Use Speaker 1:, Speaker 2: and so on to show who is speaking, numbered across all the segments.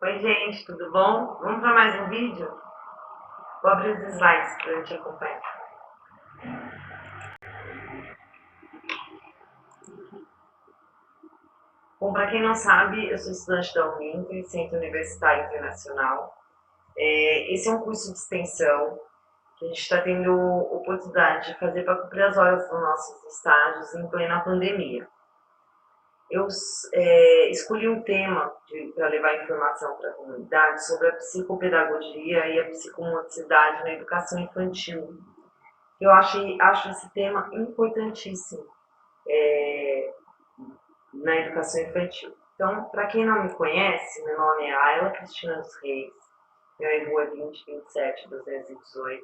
Speaker 1: Oi, gente, tudo bom? Vamos para mais um vídeo? Vou abrir os slides para a gente acompanhar. Bom, para quem não sabe, eu sou estudante da Uninter, Centro Universitário Internacional. Esse é um curso de extensão que a gente está tendo oportunidade de fazer para cumprir as horas dos nossos estágios em plena pandemia. Eu escolhi um tema para levar informação para a comunidade sobre a psicopedagogia e a psicomotricidade na educação infantil. Eu acho esse tema importantíssimo na educação infantil. Então, para quem não me conhece, meu nome é Ayla Cristina dos Reis, meu RU é 2027-218,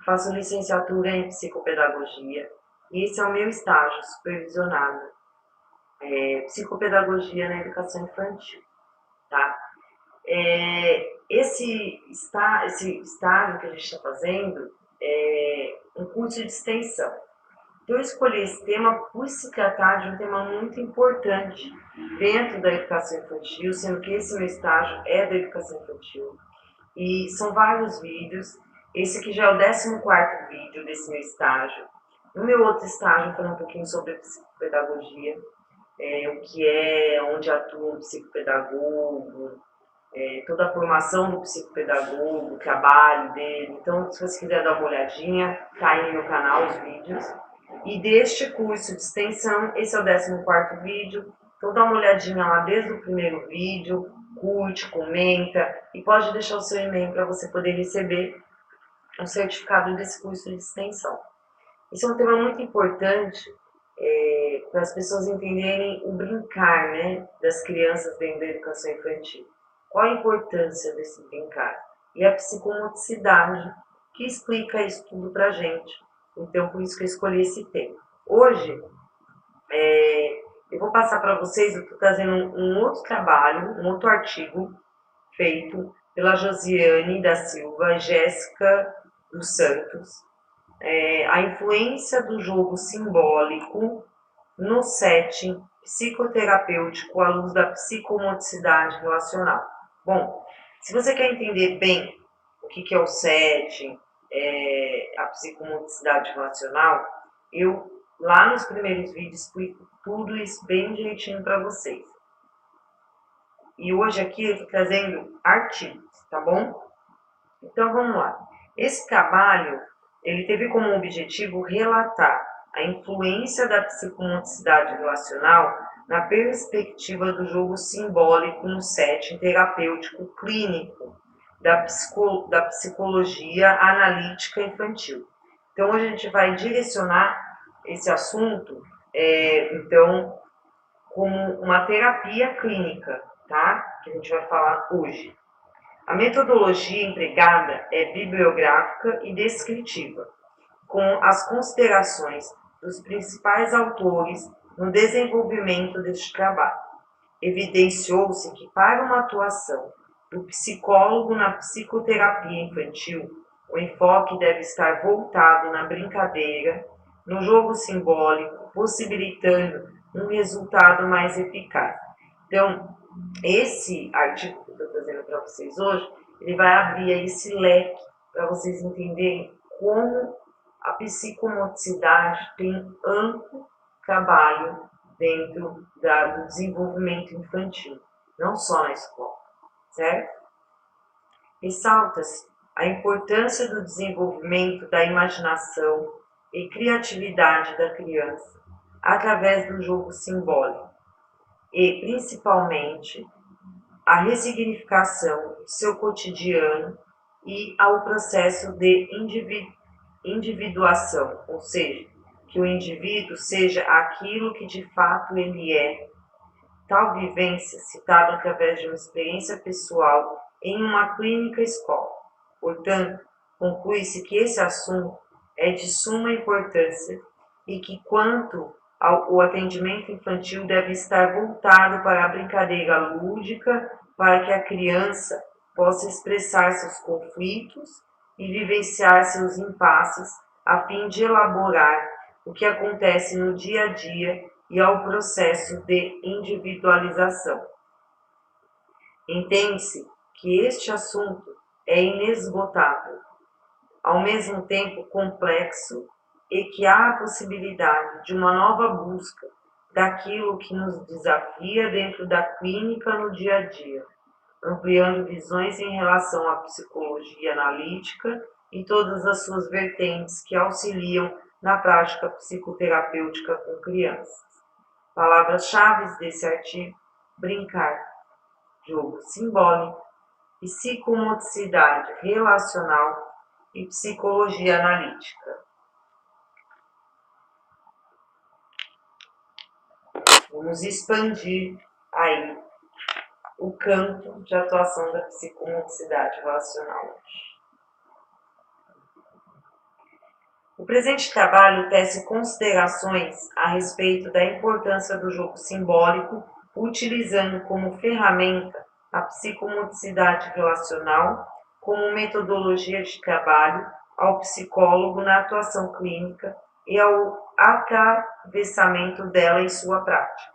Speaker 1: faço licenciatura em psicopedagogia e esse é o meu estágio supervisionado, psicopedagogia na educação infantil. Tá? Esse estágio que a gente está fazendo é um curso de extensão. Então, eu escolhi esse tema por se tratar de um tema muito importante dentro da educação infantil, sendo que esse meu estágio é da educação infantil. E são vários vídeos. Esse aqui já é o 14º vídeo desse meu estágio. No meu outro estágio, eu falei um pouquinho sobre a psicopedagogia, o que é, onde atua um psicopedagogo, toda a formação do psicopedagogo, o trabalho dele. Então, se você quiser dar uma olhadinha, tá aí no meu canal os vídeos. E deste curso de extensão, esse é o 14º vídeo, então dá uma olhadinha lá desde o primeiro vídeo, curte, comenta e pode deixar o seu e-mail para você poder receber um certificado desse curso de extensão. Esse é um tema muito importante para as pessoas entenderem o brincar, né, das crianças dentro da educação infantil. Qual a importância desse brincar? E a psicomotricidade, que explica isso tudo para a gente. Então, por isso que eu escolhi esse tema. Hoje, eu vou passar para vocês, eu estou trazendo um outro trabalho, um outro artigo feito pela Josiane da Silva e Jéssica dos Santos, a influência do jogo simbólico no setting psicoterapêutico à luz da psicomotricidade relacional. Bom, se você quer entender bem o que é o setting, a psicomotricidade relacional, eu lá nos primeiros vídeos explico tudo isso bem direitinho para vocês. E hoje aqui eu estou trazendo artigos, tá bom? Então vamos lá. Esse trabalho ele teve como objetivo relatar a influência da psicomotricidade relacional na perspectiva do jogo simbólico no setting terapêutico clínico da psicologia analítica infantil. Então, hoje a gente vai direcionar esse assunto, então, como uma terapia clínica, tá? Que a gente vai falar hoje. A metodologia empregada é bibliográfica e descritiva, com as considerações dos principais autores no desenvolvimento deste trabalho. Evidenciou-se que, para uma atuação do psicólogo na psicoterapia infantil, o enfoque deve estar voltado na brincadeira, no jogo simbólico, possibilitando um resultado mais eficaz. Então, esse artigo que eu estou trazendo para vocês hoje, ele vai abrir aí esse leque para vocês entenderem como a psicomotricidade tem amplo trabalho dentro do desenvolvimento infantil, não só na escola, certo? Ressalta-se a importância do desenvolvimento da imaginação e criatividade da criança através do jogo simbólico e, principalmente, a ressignificação do seu cotidiano e ao processo de individuação, ou seja, que o indivíduo seja aquilo que de fato ele é. Tal vivência, citada através de uma experiência pessoal em uma clínica escola. Portanto, conclui-se que esse assunto é de suma importância e que, quanto ao atendimento infantil, deve estar voltado para a brincadeira lúdica, para que a criança possa expressar seus conflitos e vivenciar seus impasses, a fim de elaborar o que acontece no dia a dia e ao processo de individualização. Entende-se que este assunto é inesgotável, ao mesmo tempo complexo, e que há a possibilidade de uma nova busca daquilo que nos desafia dentro da clínica no dia a dia, ampliando visões em relação à psicologia analítica e todas as suas vertentes que auxiliam na prática psicoterapêutica com crianças. Palavras-chave desse artigo: brincar, jogo simbólico, psicomotricidade relacional e psicologia analítica. Vamos expandir aí o campo de atuação da psicomotricidade relacional. O presente trabalho tece considerações a respeito da importância do jogo simbólico, utilizando como ferramenta a psicomotricidade relacional como metodologia de trabalho ao psicólogo na atuação clínica e ao atravessamento dela em sua prática.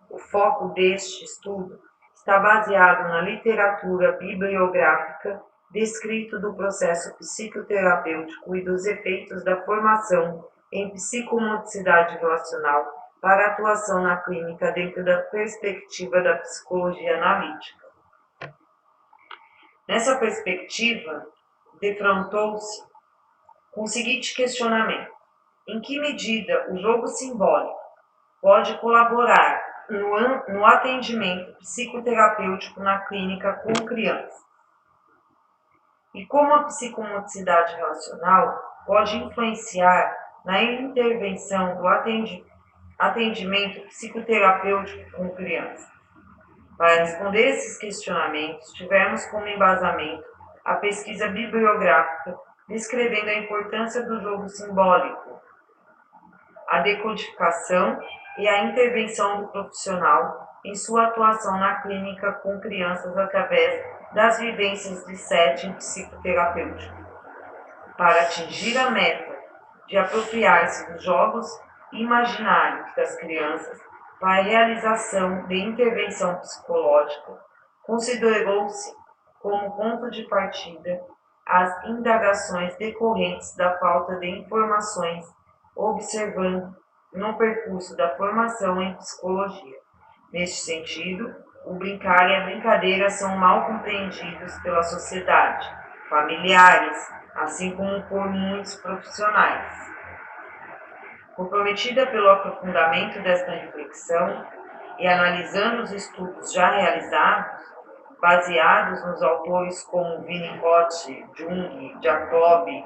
Speaker 1: O foco deste estudo está baseado na literatura bibliográfica descrito do processo psicoterapêutico e dos efeitos da formação em psicomotricidade relacional para a atuação na clínica dentro da perspectiva da psicologia analítica. Nessa perspectiva, defrontou-se com o seguinte questionamento: em que medida o jogo simbólico pode colaborar no atendimento psicoterapêutico na clínica com crianças? E como a psicomotricidade relacional pode influenciar na intervenção do atendimento psicoterapêutico com crianças? Para responder esses questionamentos, tivemos como embasamento a pesquisa bibliográfica descrevendo a importância do jogo simbólico, a decodificação e a intervenção do profissional em sua atuação na clínica com crianças através das vivências de setting psicoterapêutico, para atingir a meta de apropriar-se dos jogos imaginários das crianças para a realização de intervenção psicológica. Considerou-se como ponto de partida as indagações decorrentes da falta de informações, observando no percurso da formação em psicologia. Neste sentido, o brincar e a brincadeira são mal compreendidos pela sociedade, familiares, assim como por muitos profissionais. Comprometida pelo aprofundamento desta reflexão e analisando os estudos já realizados, baseados nos autores como Winnicott, Jung, Jacobi,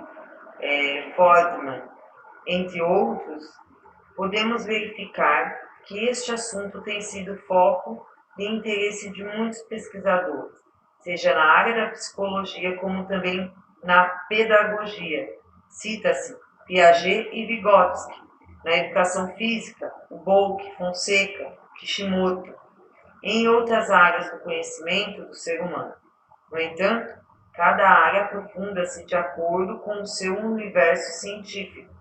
Speaker 1: Fordman, entre outros, podemos verificar que este assunto tem sido foco de interesse de muitos pesquisadores, seja na área da psicologia como também na pedagogia. Cita-se Piaget e Vygotsky, na educação física, o Bolk, Fonseca, Kishimoto, em outras áreas do conhecimento do ser humano. No entanto, cada área aprofunda-se de acordo com o seu universo científico.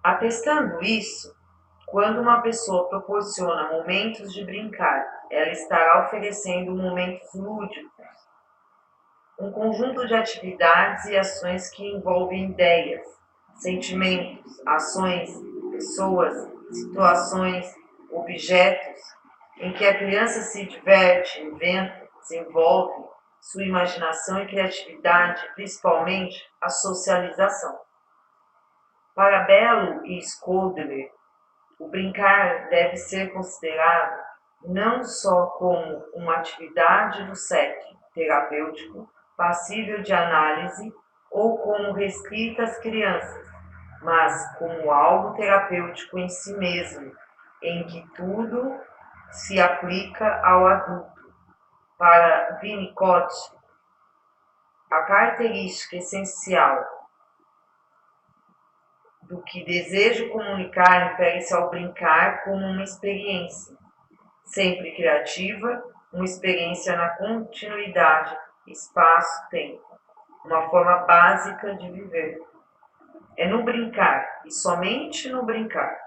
Speaker 1: Atestando isso, quando uma pessoa proporciona momentos de brincar, ela estará oferecendo momentos lúdicos, um conjunto de atividades e ações que envolvem ideias, sentimentos, ações, pessoas, situações, objetos, em que a criança se diverte, inventa, desenvolve sua imaginação e criatividade, principalmente a socialização. Para Bello e Skodler, o brincar deve ser considerado não só como uma atividade do setting terapêutico passível de análise ou como restrita às crianças, mas como algo terapêutico em si mesmo, em que tudo se aplica ao adulto. Para Winnicott, a característica essencial do que desejo comunicar refere-se ao brincar como uma experiência, sempre criativa, uma experiência na continuidade, espaço-tempo, uma forma básica de viver. É no brincar, e somente no brincar,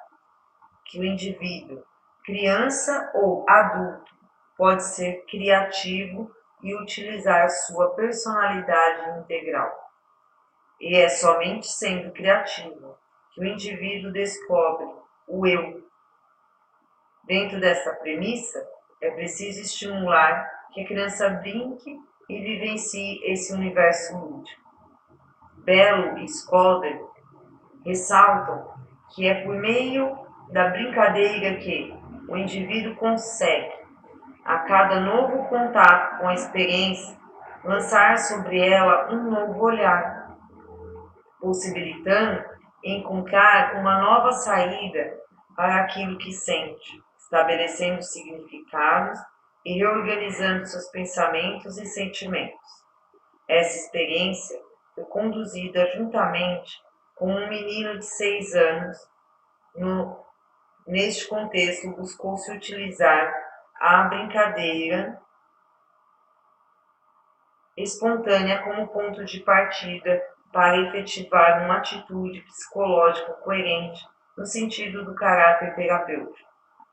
Speaker 1: que o indivíduo, criança ou adulto, pode ser criativo e utilizar sua personalidade integral. E é somente sendo criativo que o indivíduo descobre o eu. Dentro dessa premissa, é preciso estimular que a criança brinque e vivencie esse universo lúdico. Bello e Scholder ressaltam que é por meio da brincadeira que o indivíduo consegue, a cada novo contato com a experiência, lançar sobre ela um novo olhar, possibilitando encontrar uma nova saída para aquilo que sente, estabelecendo significados e reorganizando seus pensamentos e sentimentos. Essa experiência foi conduzida juntamente com um menino de 6 anos. Neste contexto, buscou-se utilizar a brincadeira espontânea como ponto de partida para efetivar uma atitude psicológica coerente no sentido do caráter terapêutico.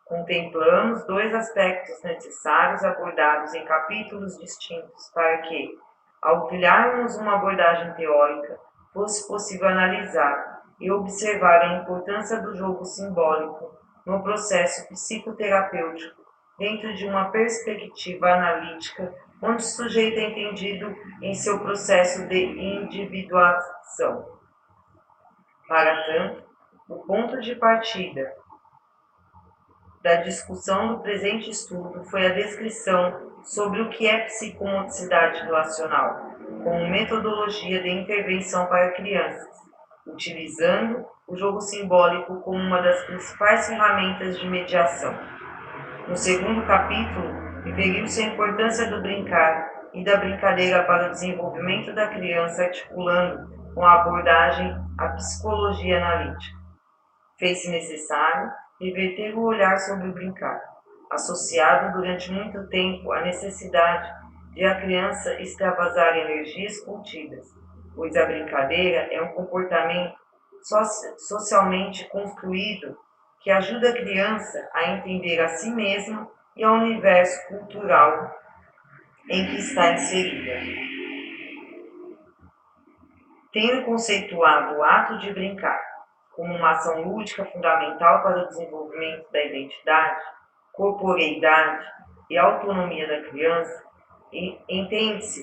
Speaker 1: Contemplamos 2 aspectos necessários abordados em capítulos distintos para que, ao criarmos uma abordagem teórica, fosse possível analisar e observar a importância do jogo simbólico no processo psicoterapêutico dentro de uma perspectiva analítica, onde o sujeito é entendido em seu processo de individuação. Para tanto, o ponto de partida da discussão do presente estudo foi a descrição sobre o que é psicomotricidade relacional, como metodologia de intervenção para crianças, utilizando o jogo simbólico como uma das principais ferramentas de mediação. No segundo capítulo, referiu-se à importância do brincar e da brincadeira para o desenvolvimento da criança, articulando com a abordagem a psicologia analítica. Fez-se necessário reverter o olhar sobre o brincar, associado durante muito tempo à necessidade de a criança extravasar energias contidas, pois a brincadeira é um comportamento socialmente construído que ajuda a criança a entender a si mesma e ao universo cultural em que está inserida. Tendo conceituado o ato de brincar como uma ação lúdica fundamental para o desenvolvimento da identidade, corporeidade e autonomia da criança, entende-se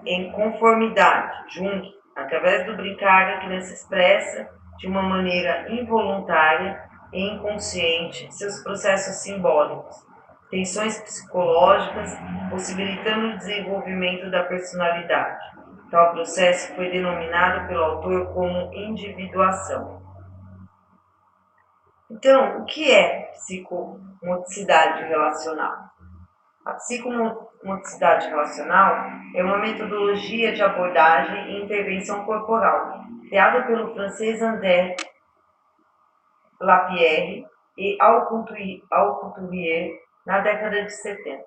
Speaker 1: em conformidade, Jung, através do brincar, a criança expressa de uma maneira involuntária e inconsciente seus processos simbólicos, tensões psicológicas, possibilitando o desenvolvimento da personalidade. Tal processo foi denominado pelo autor como individuação. Então, o que é psicomotricidade relacional? A psicomotricidade relacional é uma metodologia de abordagem e intervenção corporal, criada pelo francês André Lapierre e Alcouturier na década de 70,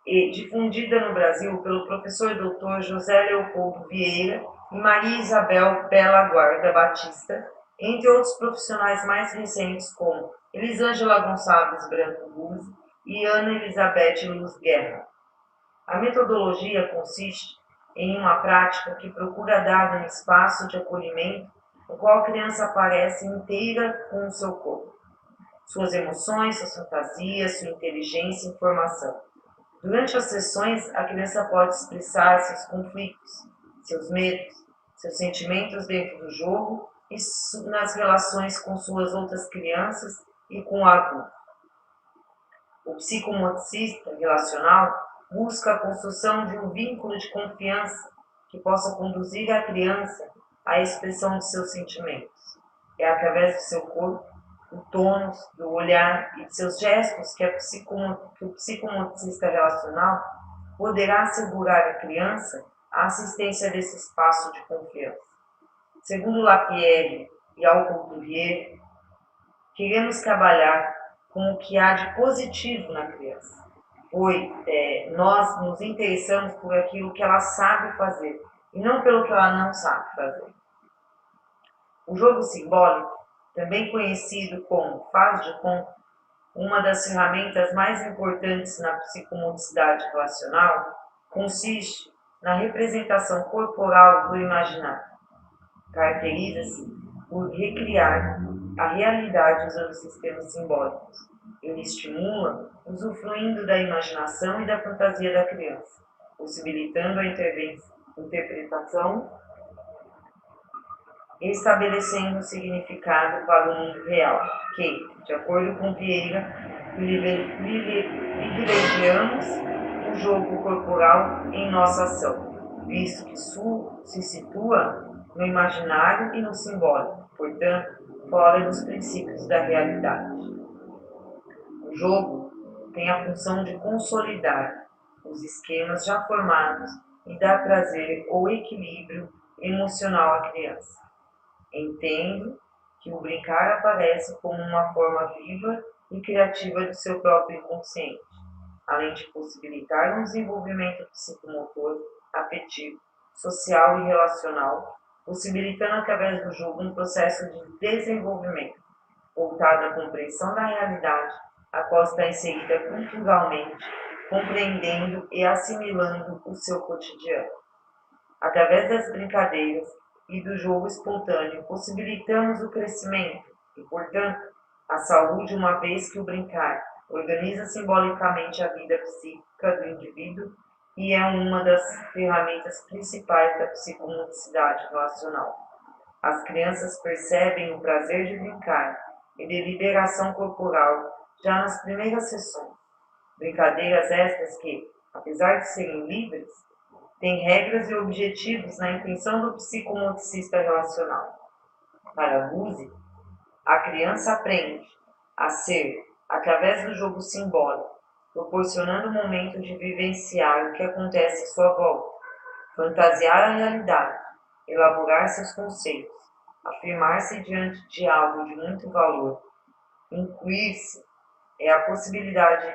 Speaker 1: e difundida no Brasil pelo professor Dr. José Leopoldo Vieira e Maria Isabel Bela Guarda Batista, entre outros profissionais mais recentes como Elisângela Gonçalves Branco Luz e Ana Elizabeth Luz Guerra. A metodologia consiste em uma prática que procura dar um espaço de acolhimento no qual a criança aparece inteira com o seu corpo, suas emoções, suas fantasias, sua inteligência e informação. Durante as sessões, a criança pode expressar seus conflitos, seus medos, seus sentimentos dentro do jogo e nas relações com suas outras crianças e com o adulto. O psicomotricista relacional busca a construção de um vínculo de confiança que possa conduzir a criança à expressão de seus sentimentos. É através do seu corpo, do tônus, do olhar e de seus gestos que o psicomotricista relacional poderá assegurar à criança a assistência desse espaço de confiança. Segundo Lapierre e Alcouturier, queremos trabalhar com o que há de positivo na criança, pois nós nos interessamos por aquilo que ela sabe fazer e não pelo que ela não sabe fazer. O jogo simbólico, também conhecido como faz de conta, Uma das ferramentas mais importantes na psicomotricidade relacional consiste na representação corporal do imaginário. Caracteriza-se por recriar a realidade usando sistemas simbólicos. Ele estimula usufruindo da imaginação e da fantasia da criança, possibilitando a interpretação e estabelecendo um significado para o mundo real, que, de acordo com Vieira, privilegiamos o jogo corporal em nossa ação, visto que se situa no imaginário e no simbólico, portanto, fora dos princípios da realidade. O jogo tem a função de consolidar os esquemas já formados e dar prazer ou equilíbrio emocional à criança. Entendo que o brincar aparece como uma forma viva e criativa do seu próprio inconsciente, além de possibilitar um desenvolvimento psicomotor, afetivo, social e relacional, possibilitando através do jogo um processo de desenvolvimento voltado à compreensão da realidade, a qual está inserida culturalmente, compreendendo e assimilando o seu cotidiano. Através das brincadeiras e do jogo espontâneo, possibilitamos o crescimento e, portanto, a saúde, uma vez que o brincar organiza simbolicamente a vida psíquica do indivíduo e é uma das ferramentas principais da psicomotricidade relacional. As crianças percebem o prazer de brincar e de liberação corporal já nas primeiras sessões. Brincadeiras estas que, apesar de serem livres, têm regras e objetivos na intenção do psicomotricista relacional. Para Guzzi, a criança aprende a ser, através do jogo simbólico, proporcionando o momento de vivenciar o que acontece à sua volta, fantasiar a realidade, elaborar seus conceitos, afirmar-se diante de algo de muito valor, incluir-se é a possibilidade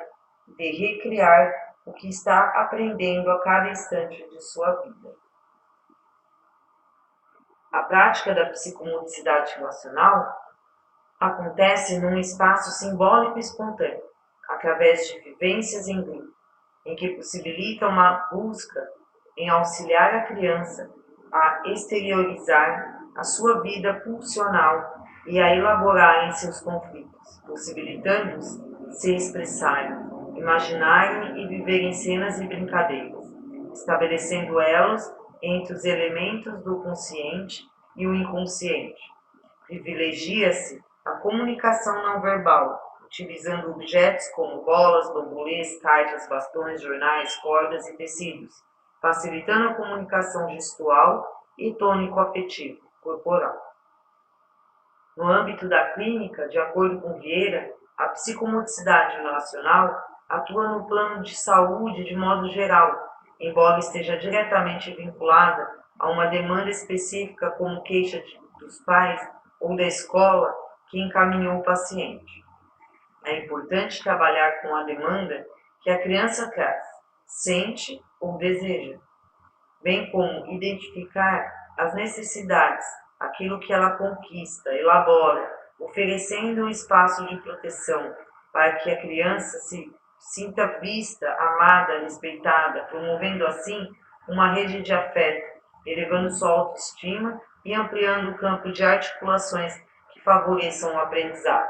Speaker 1: de recriar o que está aprendendo a cada instante de sua vida. A prática da psicomotricidade relacional acontece num espaço simbólico e espontâneo, através de vivências em grupo, em que possibilita uma busca em auxiliar a criança a exteriorizar a sua vida pulsional e a elaborar em seus conflitos, possibilitando-os se expressarem, imaginarem e viverem cenas e brincadeiras, estabelecendo elos entre os elementos do consciente e o inconsciente. Privilegia-se a comunicação não verbal, utilizando objetos como bolas, bambolês, cartas, bastões, jornais, cordas e tecidos, facilitando a comunicação gestual e tônico-afetivo corporal. No âmbito da clínica, de acordo com Vieira, a psicomotricidade relacional atua no plano de saúde de modo geral, embora esteja diretamente vinculada a uma demanda específica como queixa dos pais ou da escola que encaminhou o paciente. É importante trabalhar com a demanda que a criança traz, sente ou deseja, bem como identificar as necessidades, aquilo que ela conquista, elabora, oferecendo um espaço de proteção para que a criança se sinta vista, amada, respeitada, promovendo assim uma rede de afeto, elevando sua autoestima e ampliando o campo de articulações que favoreçam o aprendizado.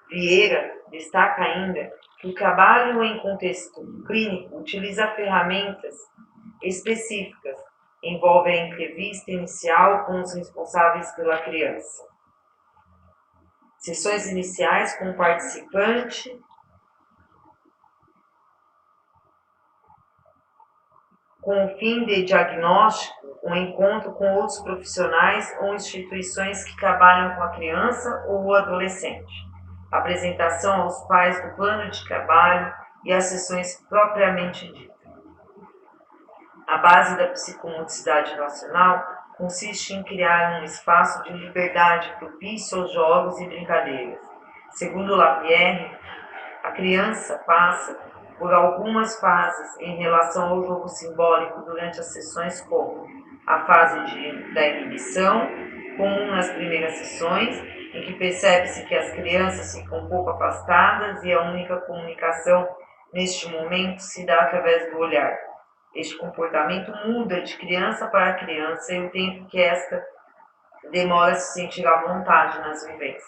Speaker 1: Vieira destaca ainda que o trabalho em contexto clínico utiliza ferramentas específicas, envolve a entrevista inicial com os responsáveis pela criança, sessões iniciais com o participante, com o fim de diagnóstico, o encontro com outros profissionais ou instituições que trabalham com a criança ou o adolescente, apresentação aos pais do plano de trabalho e as sessões propriamente ditas. A base da psicomotricidade relacional consiste em criar um espaço de liberdade propício aos jogos e brincadeiras. Segundo Lapierre, a criança passa por algumas fases em relação ao jogo simbólico durante as sessões, como a fase da inibição, comum nas primeiras sessões, em que percebe-se que as crianças ficam um pouco afastadas e a única comunicação neste momento se dá através do olhar. Este comportamento muda de criança para criança e o tempo que esta demora a se sentir à vontade nas vivências.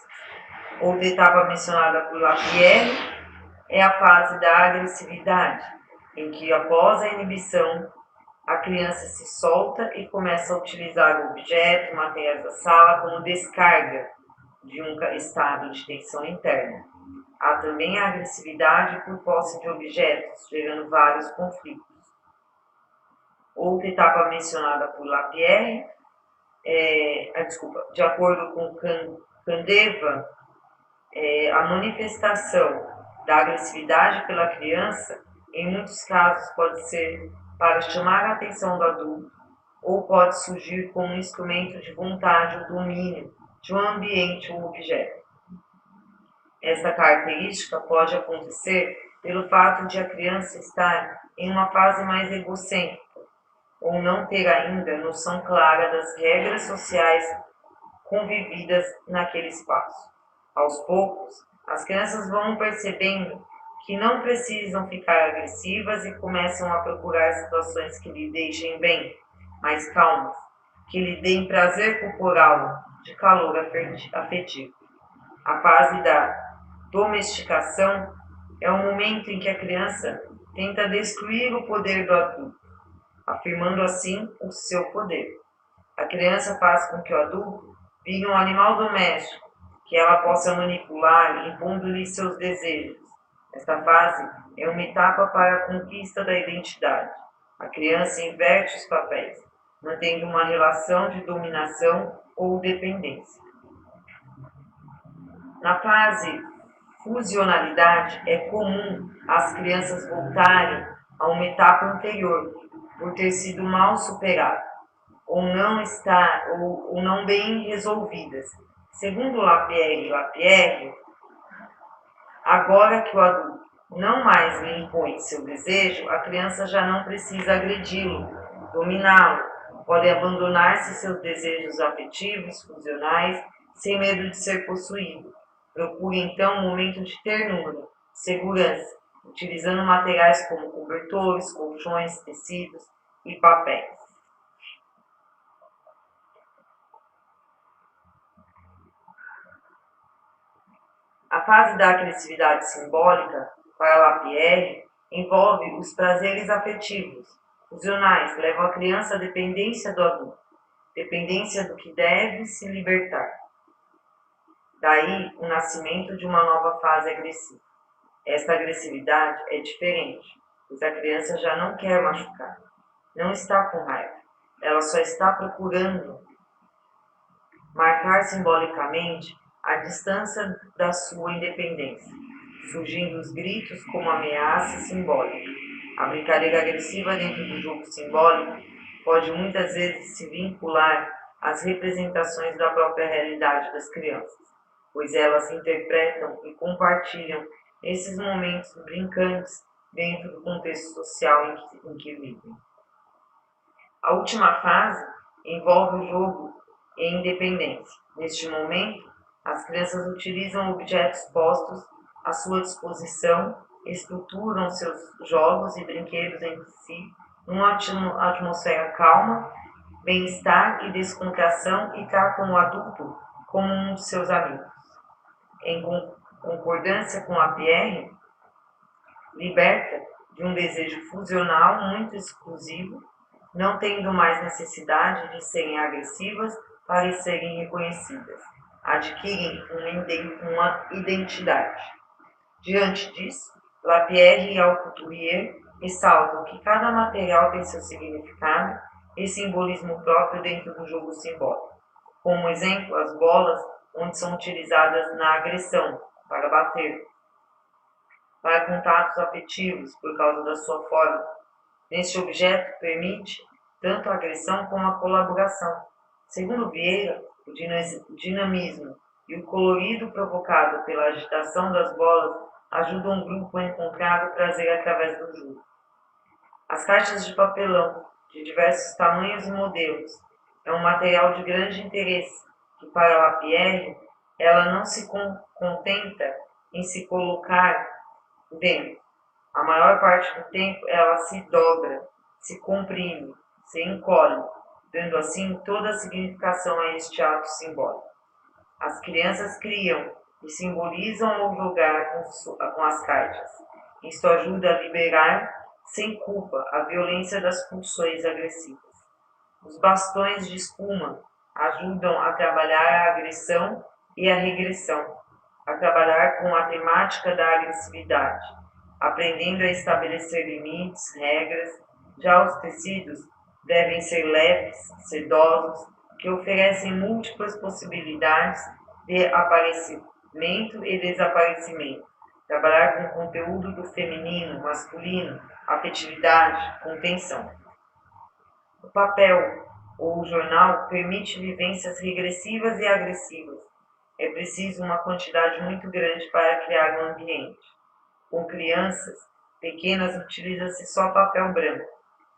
Speaker 1: Outra etapa mencionada por Lapierre é a fase da agressividade, em que após a inibição, a criança se solta e começa a utilizar o objeto, materiais da sala como descarga de um estado de tensão interna. Há também a agressividade por posse de objetos, gerando vários conflitos. Outra etapa mencionada por Lapierre de acordo com Candeva, a manifestação da agressividade pela criança, em muitos casos, pode ser para chamar a atenção do adulto ou pode surgir como um instrumento de vontade ou domínio de um ambiente ou objeto. Esta característica pode acontecer pelo fato de a criança estar em uma fase mais egocêntrica ou não ter ainda noção clara das regras sociais convividas naquele espaço. Aos poucos, as crianças vão percebendo que não precisam ficar agressivas e começam a procurar situações que lhe deixem bem, mais calmas, que lhe deem prazer corporal, de calor afetivo. A fase da domesticação é o momento em que a criança tenta destruir o poder do adulto, afirmando assim o seu poder. A criança faz com que o adulto vire um animal doméstico, que ela possa manipular, impondo-lhe seus desejos. Esta fase é uma etapa para a conquista da identidade. A criança inverte os papéis, mantendo uma relação de dominação ou dependência. Na fase fusionalidade, é comum as crianças voltarem a uma etapa anterior, por ter sido mal superada, ou não bem resolvidas. Segundo Lapierre, agora que o adulto não mais lhe impõe seu desejo, a criança já não precisa agredi-lo, dominá-lo, pode abandonar-se seus desejos afetivos, funcionais, sem medo de ser possuído. Procure então um momento de ternura, segurança, utilizando materiais como cobertores, colchões, tecidos e papéis. A fase da agressividade simbólica, para Lapierre, envolve os prazeres afetivos, funcionais, levam a criança à dependência do adulto, dependência do que deve se libertar. Daí o nascimento de uma nova fase agressiva. Esta agressividade é diferente, pois a criança já não quer machucar, não está com raiva, ela só está procurando marcar simbolicamente a distância da sua independência, surgindo os gritos como ameaça simbólica. A brincadeira agressiva dentro do jogo simbólico pode muitas vezes se vincular às representações da própria realidade das crianças, pois elas interpretam e compartilham esses momentos brincantes dentro do contexto social em que vivem. A última fase envolve o jogo e independência. Neste momento, as crianças utilizam objetos postos à sua disposição, estruturam seus jogos e brinquedos entre si, numa atmosfera calma, bem-estar e descontração e tratam o adulto como um de seus amigos. Em concordância com Lapierre, liberta de um desejo funcional muito exclusivo, não tendo mais necessidade de serem agressivas para serem reconhecidas. Adquirem uma identidade. Diante disso, Lapierre e Alcouturier ressaltam que cada material tem seu significado e simbolismo próprio dentro do jogo simbólico. Como exemplo, as bolas, onde são utilizadas na agressão, para bater, para contatos afetivos, por causa da sua forma. Neste objeto permite tanto a agressão como a colaboração. Segundo Vieira, o dinamismo e o colorido provocado pela agitação das bolas ajudam o grupo a encontrar o prazer através do jogo. As caixas de papelão, de diversos tamanhos e modelos, é um material de grande interesse que, para Lapierre, ela não se contenta em se colocar dentro. A maior parte do tempo ela se dobra, se comprime, se encolhe, dando assim toda a significação a este ato simbólico. As crianças criam e simbolizam ao jogar com as cartas. Isto ajuda a liberar, sem culpa, a violência das pulsões agressivas. Os bastões de espuma ajudam a trabalhar a agressão e a regressão, a trabalhar com a temática da agressividade, aprendendo a estabelecer limites, regras. Já os tecidos devem ser leves, sedosos, que oferecem múltiplas possibilidades de aparecimento e desaparecimento. Trabalhar com o conteúdo do feminino, masculino, afetividade, contenção. O papel ou o jornal permite vivências regressivas e agressivas. É preciso uma quantidade muito grande para criar um ambiente. Com crianças pequenas utiliza-se só papel branco,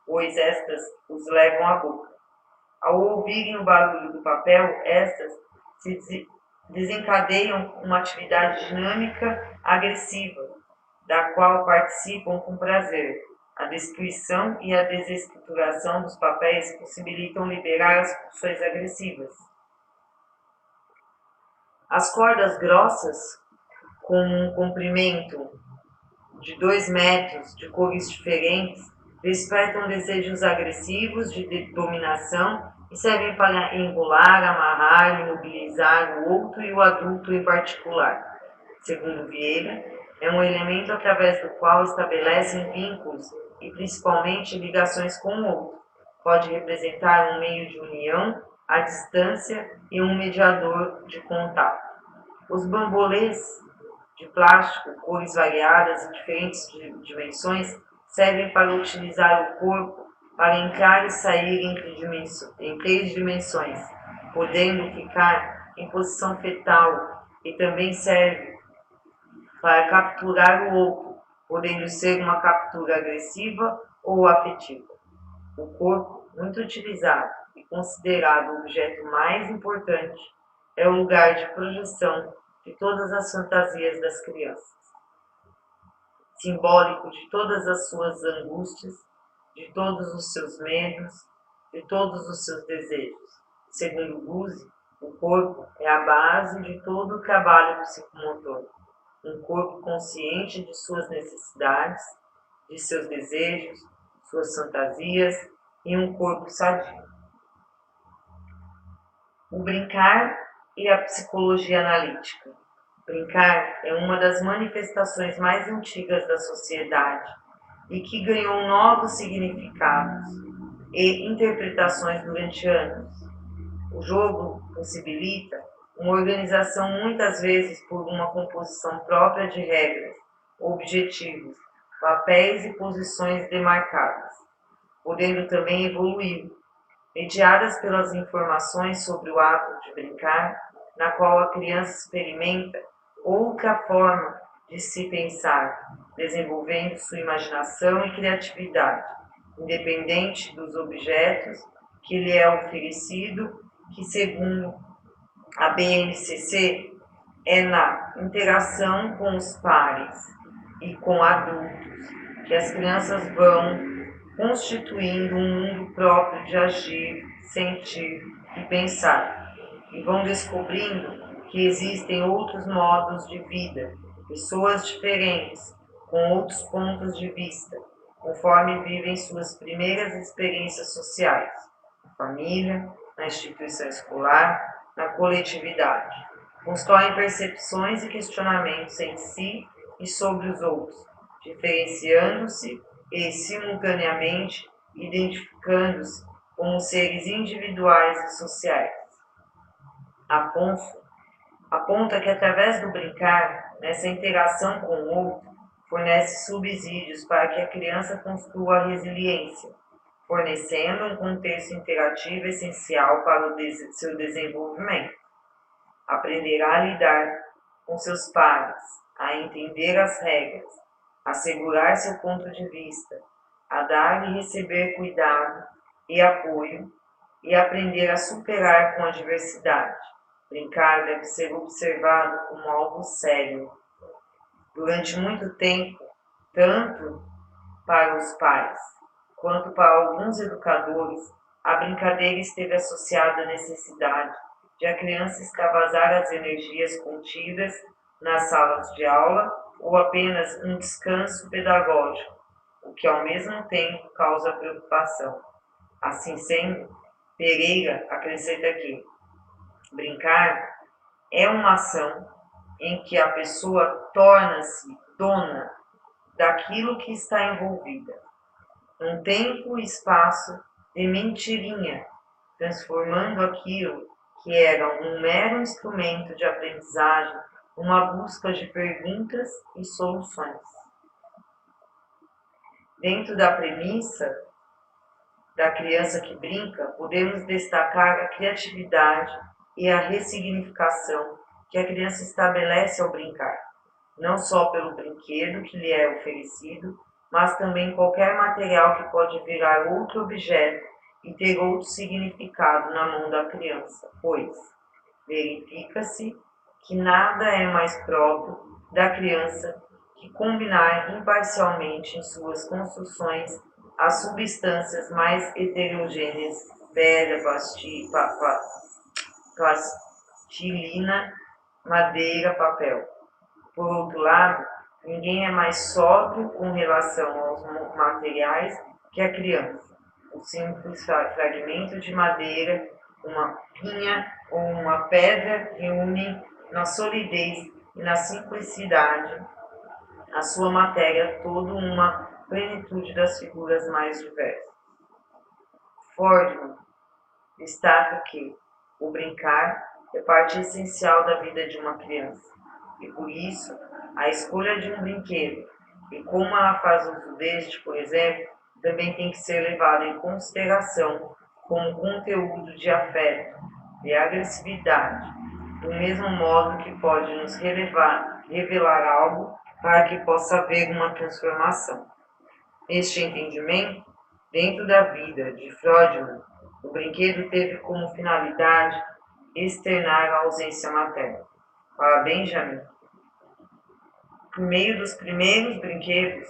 Speaker 1: pois estas os levam à boca. Ao ouvirem o barulho do papel, estas se desencadeiam uma atividade dinâmica agressiva, da qual participam com prazer. A destruição e a desestruturação dos papéis possibilitam liberar as pulsões agressivas. As cordas grossas, com um comprimento de 2 metros, de cores diferentes, despertam desejos agressivos de dominação e servem para enrolar, amarrar, imobilizar o outro e o adulto em particular. Segundo Vieira, é um elemento através do qual estabelecem vínculos e principalmente ligações com o outro. Pode representar um meio de união à distância e um mediador de contato. Os bambolês de plástico, cores variadas e diferentes dimensões, servem para utilizar o corpo para entrar e sair em 3 dimensões, podendo ficar em posição fetal, e também serve para capturar o outro, podendo ser uma captura agressiva ou afetiva. O corpo, muito utilizado e considerado o objeto mais importante, é o lugar de projeção de todas as fantasias das crianças, simbólico de todas as suas angústias, de todos os seus medos, de todos os seus desejos. Segundo Guzzi, o corpo é a base de todo o trabalho psicomotor. Um corpo consciente de suas necessidades, de seus desejos, suas fantasias e um corpo sadio. O brincar e a psicologia analítica. Brincar é uma das manifestações mais antigas da sociedade e que ganhou novos significados e interpretações durante anos. O jogo possibilita uma organização muitas vezes por uma composição própria de regras, objetivos, papéis e posições demarcadas, podendo também evoluir, mediadas pelas informações sobre o ato de brincar, na qual a criança experimenta outra forma de se pensar, desenvolvendo sua imaginação e criatividade, independente dos objetos que lhe é oferecido, que, segundo a BNCC, é na interação com os pares e com adultos que as crianças vão constituindo um mundo próprio de agir, sentir e pensar, e vão descobrindo que existem outros modos de vida, pessoas diferentes, com outros pontos de vista, conforme vivem suas primeiras experiências sociais, na família, na instituição escolar, na coletividade. Constroem percepções e questionamentos em si e sobre os outros, diferenciando-se e, simultaneamente, identificando-se como seres individuais e sociais. Afonso aponta que, através do brincar, nessa interação com o outro, fornece subsídios para que a criança construa a resiliência, fornecendo um contexto interativo essencial para o seu desenvolvimento. Aprenderá a lidar com seus pares, a entender as regras, a segurar seu ponto de vista, a dar e receber cuidado e apoio, e aprender a superar com a adversidade, Brincar deve ser observado como algo sério. Durante muito tempo, tanto para os pais quanto para alguns educadores, a brincadeira esteve associada à necessidade de a criança extravasar as energias contidas nas salas de aula ou apenas um descanso pedagógico, o que ao mesmo tempo causa preocupação. Assim sendo, Pereira acrescenta que brincar é uma ação em que a pessoa torna-se dona daquilo que está envolvida, um tempo e espaço de mentirinha, transformando aquilo que era um mero instrumento de aprendizagem numa busca de perguntas e soluções. Dentro da premissa da criança que brinca, podemos destacar a criatividade e a ressignificação que a criança estabelece ao brincar, não só pelo brinquedo que lhe é oferecido, mas também qualquer material que pode virar outro objeto e ter outro significado na mão da criança, pois verifica-se que nada é mais próprio da criança que combinar imparcialmente em suas construções as substâncias mais heterogêneas, pedra, plastilina, madeira, papel. Por outro lado, ninguém é mais sóbrio com relação aos materiais que a criança. O simples fragmento de madeira, uma pinha ou uma pedra reúnem na solidez e na simplicidade a sua matéria toda uma plenitude das figuras mais diversas. Fordman destaca que o brincar é parte essencial da vida de uma criança e por isso a escolha de um brinquedo e como ela faz uso deste, por exemplo, também tem que ser levada em consideração como conteúdo de afeto, de agressividade, do mesmo modo que pode nos revelar algo para que possa haver uma transformação. Neste entendimento, dentro da vida de Freudman, o brinquedo teve como finalidade externar a ausência materna. Para Benjamin, por meio dos primeiros brinquedos,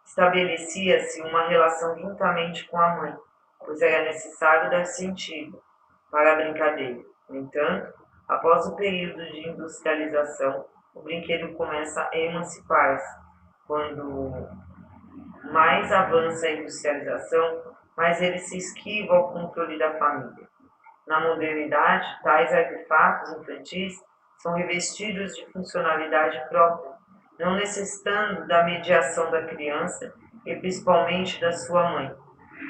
Speaker 1: estabelecia-se uma relação juntamente com a mãe, pois era necessário dar sentido para a brincadeira. No entanto, após o período de industrialização, o brinquedo começa a emancipar-se. Quando mais avança a industrialização, mais ele se esquiva ao controle da família. Na modernidade, tais artefatos infantis são revestidos de funcionalidade própria, não necessitando da mediação da criança e principalmente da sua mãe,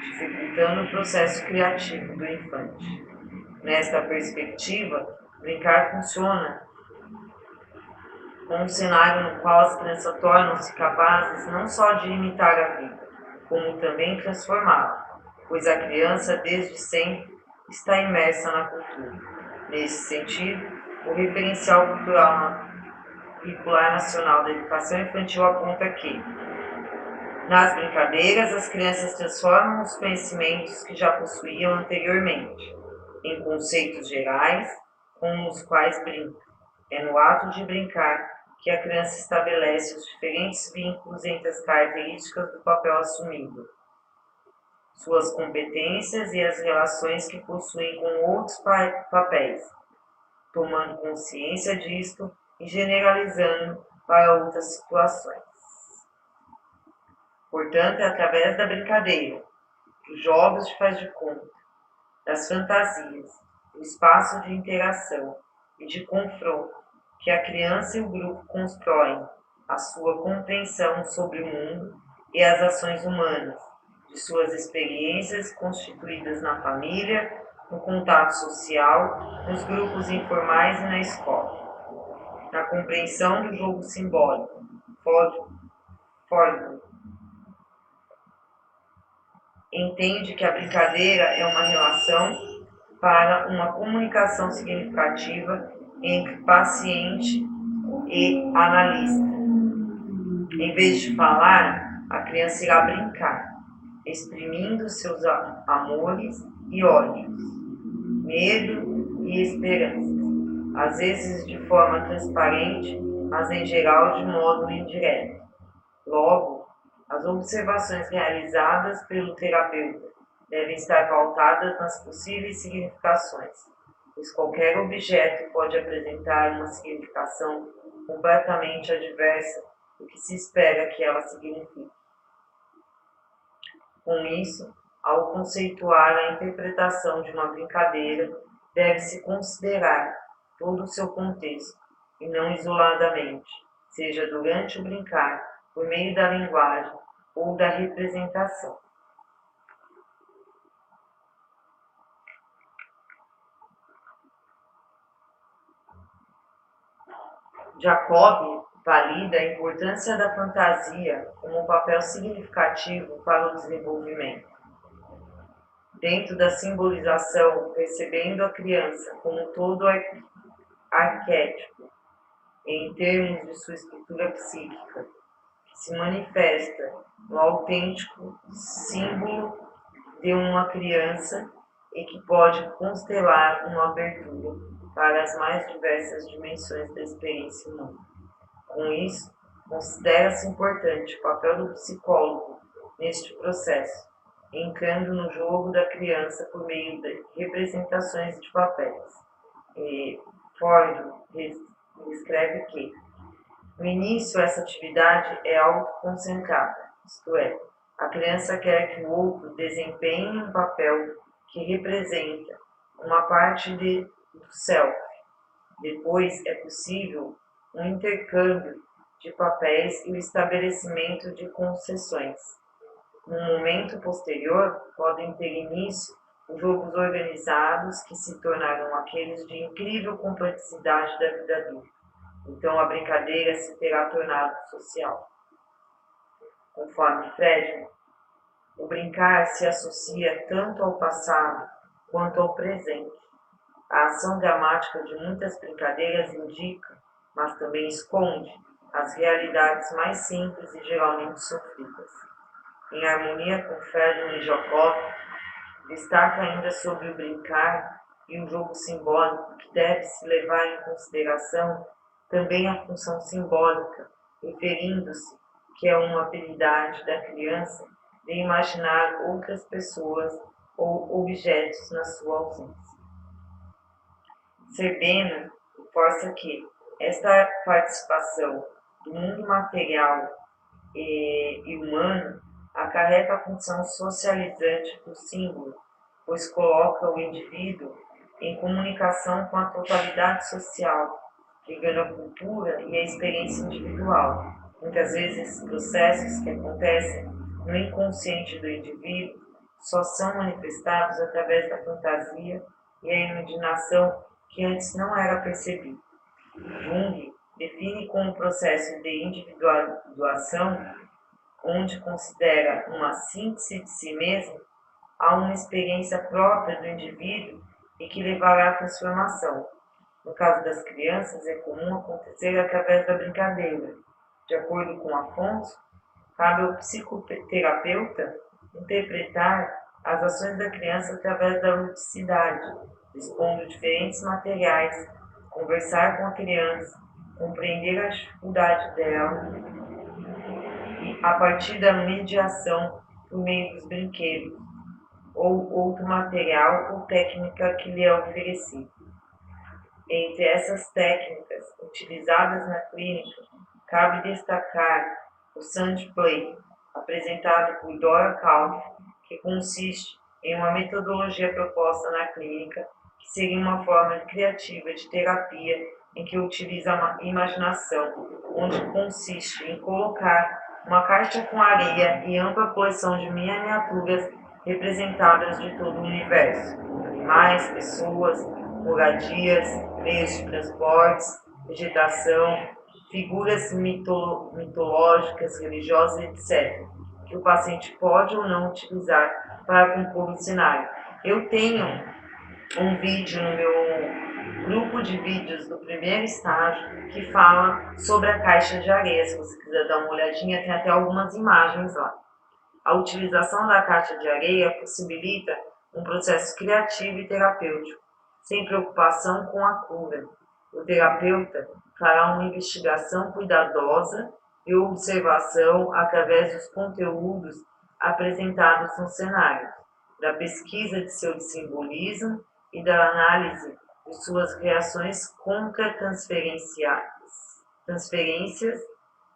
Speaker 1: dificultando o processo criativo do infante. Nesta perspectiva, brincar funciona como um cenário no qual as crianças tornam-se capazes não só de imitar a vida, como também transformá-la, pois a criança desde sempre está imersa na cultura. Nesse sentido, o referencial cultural curricular nacional da educação infantil aponta que, nas brincadeiras, as crianças transformam os conhecimentos que já possuíam anteriormente em conceitos gerais com os quais brincam. É no ato de brincar que a criança estabelece os diferentes vínculos entre as características do papel assumido, suas competências e as relações que possuem com outros papéis, tomando consciência disto e generalizando para outras situações. Portanto, é através da brincadeira, dos jogos de faz de conta, das fantasias, do espaço de interação e de confronto que a criança e o grupo constroem a sua compreensão sobre o mundo e as ações humanas, de suas experiências constituídas na família, no contato social, nos grupos informais e na escola. Na compreensão do jogo simbólico, Ford entende que a brincadeira é uma relação para uma comunicação significativa entre paciente e analista. Em vez de falar, a criança irá brincar, exprimindo seus amores e ódios, medo e esperanças, às vezes de forma transparente, mas em geral de modo indireto. Logo, as observações realizadas pelo terapeuta devem estar pautadas nas possíveis significações, pois qualquer objeto pode apresentar uma significação completamente adversa do que se espera que ela signifique. Com isso, ao conceituar a interpretação de uma brincadeira, deve-se considerar todo o seu contexto, e não isoladamente, seja durante o brincar, por meio da linguagem ou da representação. Jacob valida a importância da fantasia como um papel significativo para o desenvolvimento. Dentro da simbolização, percebendo a criança como todo arquétipo, em termos de sua estrutura psíquica, que se manifesta no autêntico símbolo de uma criança e que pode constelar uma abertura para as mais diversas dimensões da experiência humana. Com isso, considera-se importante o papel do psicólogo neste processo, entrando no jogo da criança por meio de representações de papéis. Freud escreve que, no início, essa atividade é autoconcentrada, isto é, a criança quer que o outro desempenhe um papel que representa uma parte do self. Depois é possível um intercâmbio de papéis e o estabelecimento de concessões. No momento posterior, podem ter início os jogos organizados que se tornarão aqueles de incrível complexidade da vida adulta. Então a brincadeira se terá tornado social. Conforme Fredman, o brincar se associa tanto ao passado quanto ao presente. A ação dramática de muitas brincadeiras indica, mas também esconde, as realidades mais simples e geralmente sofridas. Em harmonia com Fredman e Jacob, destaca ainda sobre o brincar e o jogo simbólico que deve-se levar em consideração também a função simbólica, referindo-se que é uma habilidade da criança de imaginar outras pessoas ou objetos na sua ausência. Serbena reforça que esta participação do mundo material e humano acarreta a função socializante do símbolo, pois coloca o indivíduo em comunicação com a totalidade social, ligando a cultura e a experiência individual. Muitas vezes esses processos que acontecem no inconsciente do indivíduo só são manifestados através da fantasia e a imaginação que antes não era percebido. Jung define como processo de individuação, onde considera uma síntese de si mesmo a uma experiência própria do indivíduo e que levará à transformação. No caso das crianças, é comum acontecer através da brincadeira. De acordo com Afonso, cabe ao psicoterapeuta interpretar as ações da criança através da ludicidade, expondo diferentes materiais, conversar com a criança, compreender a dificuldade dela e, a partir da mediação por meio dos brinquedos ou outro material ou técnica que lhe é oferecido. Entre essas técnicas utilizadas na clínica, cabe destacar o Sand Play, apresentado por Dora Kauf, que consiste em uma metodologia proposta na clínica, que seria uma forma criativa de terapia em que utiliza a imaginação, onde consiste em colocar uma caixa com areia e ampla coleção de miniaturas representadas de todo o universo, animais, pessoas, moradias, meios de transportes, vegetação, figuras mitológicas, religiosas, etc., que o paciente pode ou não utilizar para compor o cenário. Eu tenho um vídeo no meu grupo de vídeos do primeiro estágio que fala sobre a caixa de areia. Se você quiser dar uma olhadinha, tem até algumas imagens lá. A utilização da caixa de areia possibilita um processo criativo e terapêutico, sem preocupação com a cura. O terapeuta fará uma investigação cuidadosa e observação através dos conteúdos apresentados no cenário, da pesquisa de seu simbolismo e da análise de suas reações contra-transferências,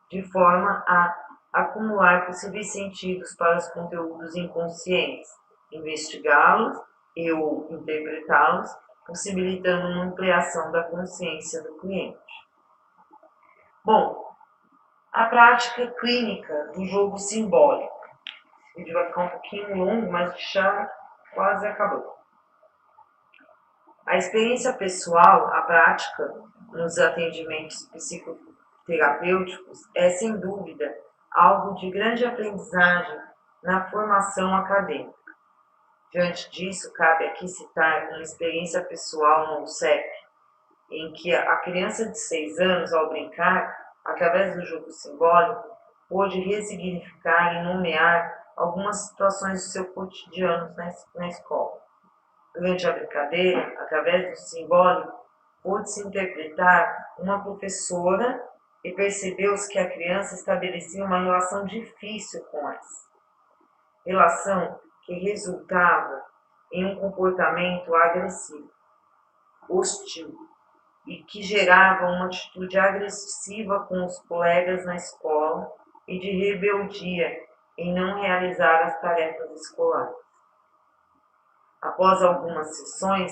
Speaker 1: de forma a acumular possíveis sentidos para os conteúdos inconscientes, investigá-los e ou interpretá-los, possibilitando uma ampliação da consciência do cliente. Bom, a prática clínica do jogo simbólico. O vídeo vai ficar um pouquinho longo, mas já quase acabou. A experiência pessoal, a prática nos atendimentos psicoterapêuticos é, sem dúvida, algo de grande aprendizagem na formação acadêmica. Diante disso, cabe aqui citar uma experiência pessoal no UCEP, em que a criança de 6 anos, ao brincar, através do jogo simbólico, pôde ressignificar e nomear algumas situações do seu cotidiano na escola. Durante a brincadeira, através do simbólico, pôde-se interpretar uma professora e percebeu-se que a criança estabelecia uma relação difícil com essa. Relação que resultava em um comportamento agressivo, hostil, e que gerava uma atitude agressiva com os colegas na escola e de rebeldia em não realizar as tarefas escolares. Após algumas sessões,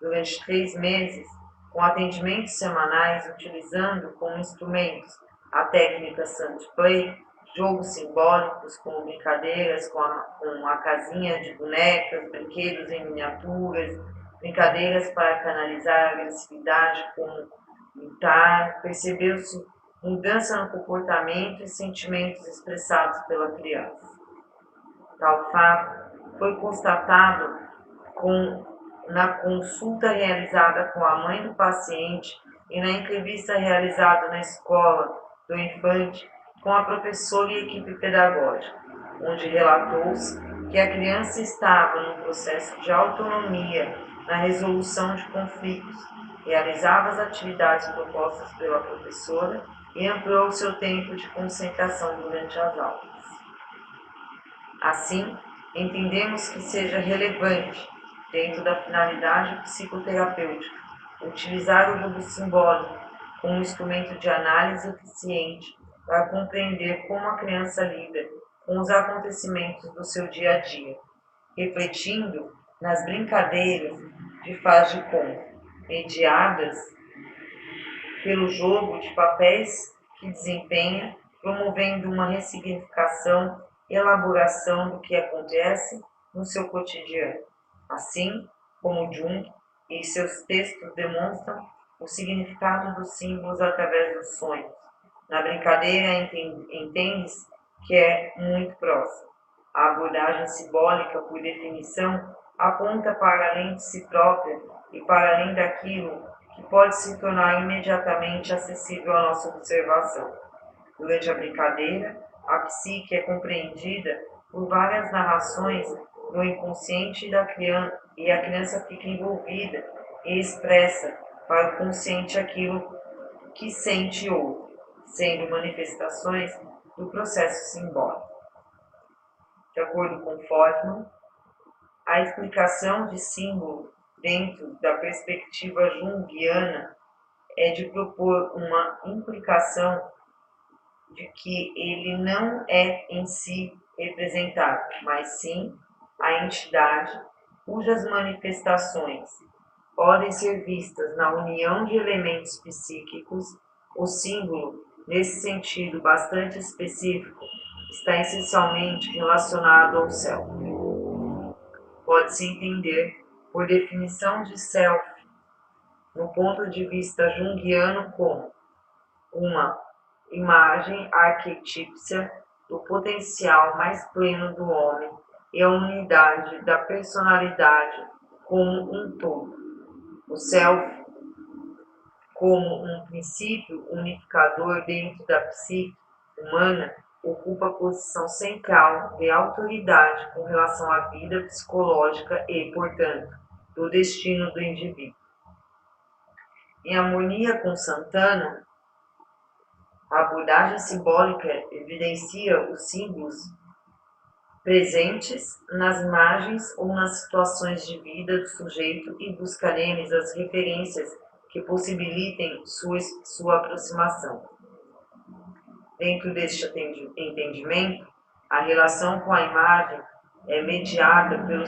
Speaker 1: durante 3 meses, com atendimentos semanais utilizando como instrumentos a técnica Sandplay, jogos simbólicos como brincadeiras com a casinha de bonecas, brinquedos em miniaturas, brincadeiras para canalizar a agressividade como lutar, percebeu-se mudança no comportamento e sentimentos expressados pela criança. Tal fato foi constatado na consulta realizada com a mãe do paciente e na entrevista realizada na escola do infante com a professora e equipe pedagógica, onde relatou-se que a criança estava num processo de autonomia na resolução de conflitos, realizava as atividades propostas pela professora e ampliou seu tempo de concentração durante as aulas. Assim, entendemos que seja relevante, dentro da finalidade psicoterapêutica, utilizar o jogo simbólico como instrumento de análise eficiente para compreender como a criança lida com os acontecimentos do seu dia a dia, refletindo nas brincadeiras de faz de conta, mediadas pelo jogo de papéis que desempenha, promovendo uma ressignificação e elaboração do que acontece no seu cotidiano. Assim como Jung e seus textos demonstram o significado dos símbolos através dos sonhos. Na brincadeira entende-se que é muito próximo. A abordagem simbólica, por definição, aponta para além de si própria e para além daquilo que pode se tornar imediatamente acessível à nossa observação. Durante a brincadeira, a psique é compreendida por várias narrações no inconsciente da criança, e a criança fica envolvida e expressa para o consciente aquilo que sente e ouve, sendo manifestações do processo simbólico. De acordo com Fortman, a explicação de símbolo dentro da perspectiva junguiana é de propor uma implicação de que ele não é em si representado, mas sim a entidade cujas manifestações podem ser vistas na união de elementos psíquicos. O símbolo, nesse sentido bastante específico, está essencialmente relacionado ao self. Pode-se entender, por definição de self, no ponto de vista junguiano, como uma imagem arquetípica do potencial mais pleno do homem e a unidade da personalidade como um todo. O self, como um princípio unificador dentro da psique humana, ocupa a posição central de autoridade com relação à vida psicológica e, portanto, do destino do indivíduo. Em harmonia com Santana, a abordagem simbólica evidencia os símbolos presentes nas imagens ou nas situações de vida do sujeito e busca neles as referências que possibilitem sua aproximação. Dentro deste entendimento, a relação com a imagem é mediada pelo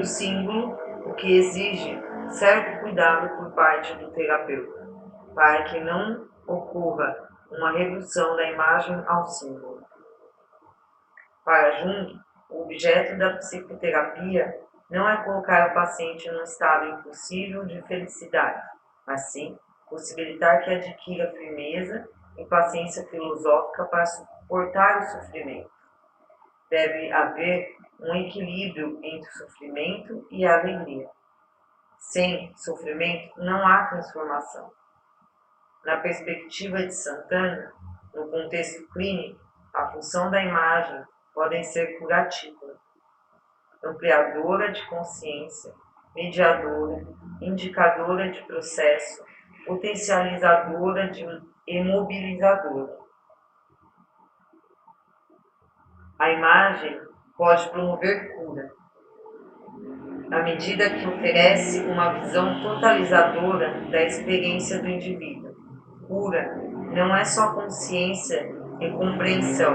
Speaker 1: símbolo, o que exige certo cuidado por parte do terapeuta, para que não ocorra uma redução da imagem ao símbolo. Para Jung, o objeto da psicoterapia não é colocar o paciente num estado impossível de felicidade, mas sim possibilitar que adquira firmeza e paciência filosófica para suportar o sofrimento. Deve haver um equilíbrio entre o sofrimento e a alegria. Sem sofrimento não há transformação. Na perspectiva de Santana, no contexto clínico, a função da imagem podem ser curativa, ampliadora de consciência, mediadora, indicadora de processo, potencializadora e mobilizadora. A imagem pode promover cura, à medida que oferece uma visão totalizadora da experiência do indivíduo. Cura não é só consciência e compreensão,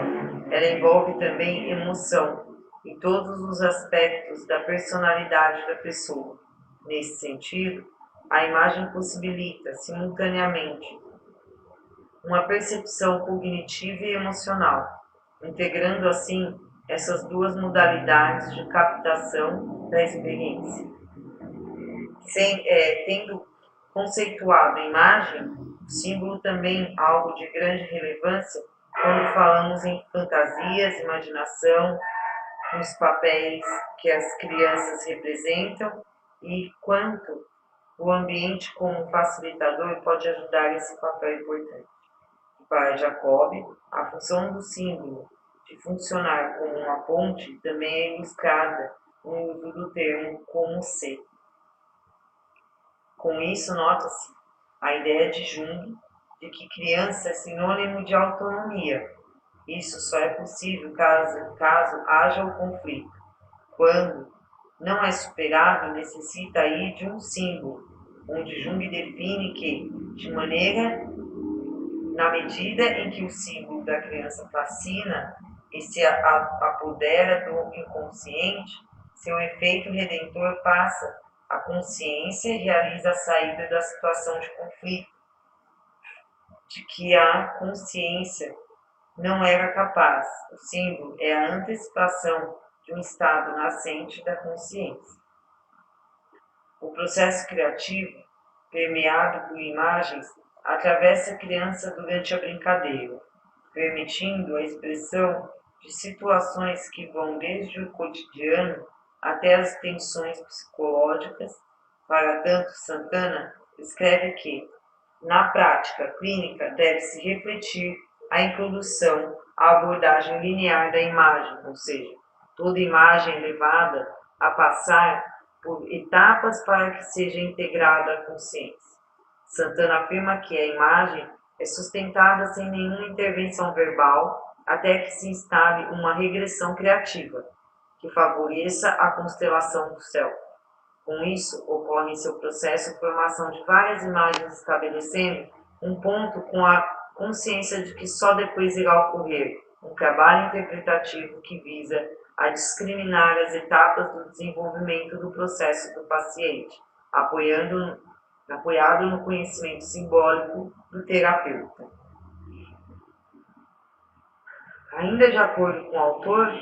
Speaker 1: ela envolve também emoção e todos os aspectos da personalidade da pessoa. Nesse sentido, a imagem possibilita, simultaneamente, uma percepção cognitiva e emocional, integrando assim essas duas modalidades de captação da experiência. Tendo conceituado a imagem, o símbolo também algo de grande relevância quando falamos em fantasias, imaginação, nos papéis que as crianças representam e quanto o ambiente como facilitador pode ajudar esse papel importante. Para Jacob, a função do símbolo de funcionar como uma ponte também é ilustrada no uso do termo como ser. Com isso, nota-se a ideia de Jung de que criança é sinônimo de autonomia. Isso só é possível caso haja o conflito. Quando não é superado, necessita aí de um símbolo, onde Jung define que, na medida em que o símbolo da criança fascina e se apodera do inconsciente, seu efeito redentor passa à consciência e realiza a saída da situação de conflito, de que a consciência não era capaz. O símbolo é a antecipação de um estado nascente da consciência. O processo criativo, permeado por imagens, atravessa a criança durante a brincadeira, permitindo a expressão de situações que vão desde o cotidiano até as tensões psicológicas. Para tanto, Santana escreve que, na prática clínica, deve-se refletir a introdução à abordagem linear da imagem, ou seja, toda imagem é levada a passar por etapas para que seja integrada à consciência. Santana afirma que a imagem é sustentada sem nenhuma intervenção verbal até que se instale uma regressão criativa, que favoreça a constelação do céu. Com isso, ocorre em seu processo a formação de várias imagens estabelecendo um ponto com a consciência de que só depois irá ocorrer um trabalho interpretativo que visa a discriminar as etapas do desenvolvimento do processo do paciente, apoiado no conhecimento simbólico do terapeuta. Ainda de acordo com o autor,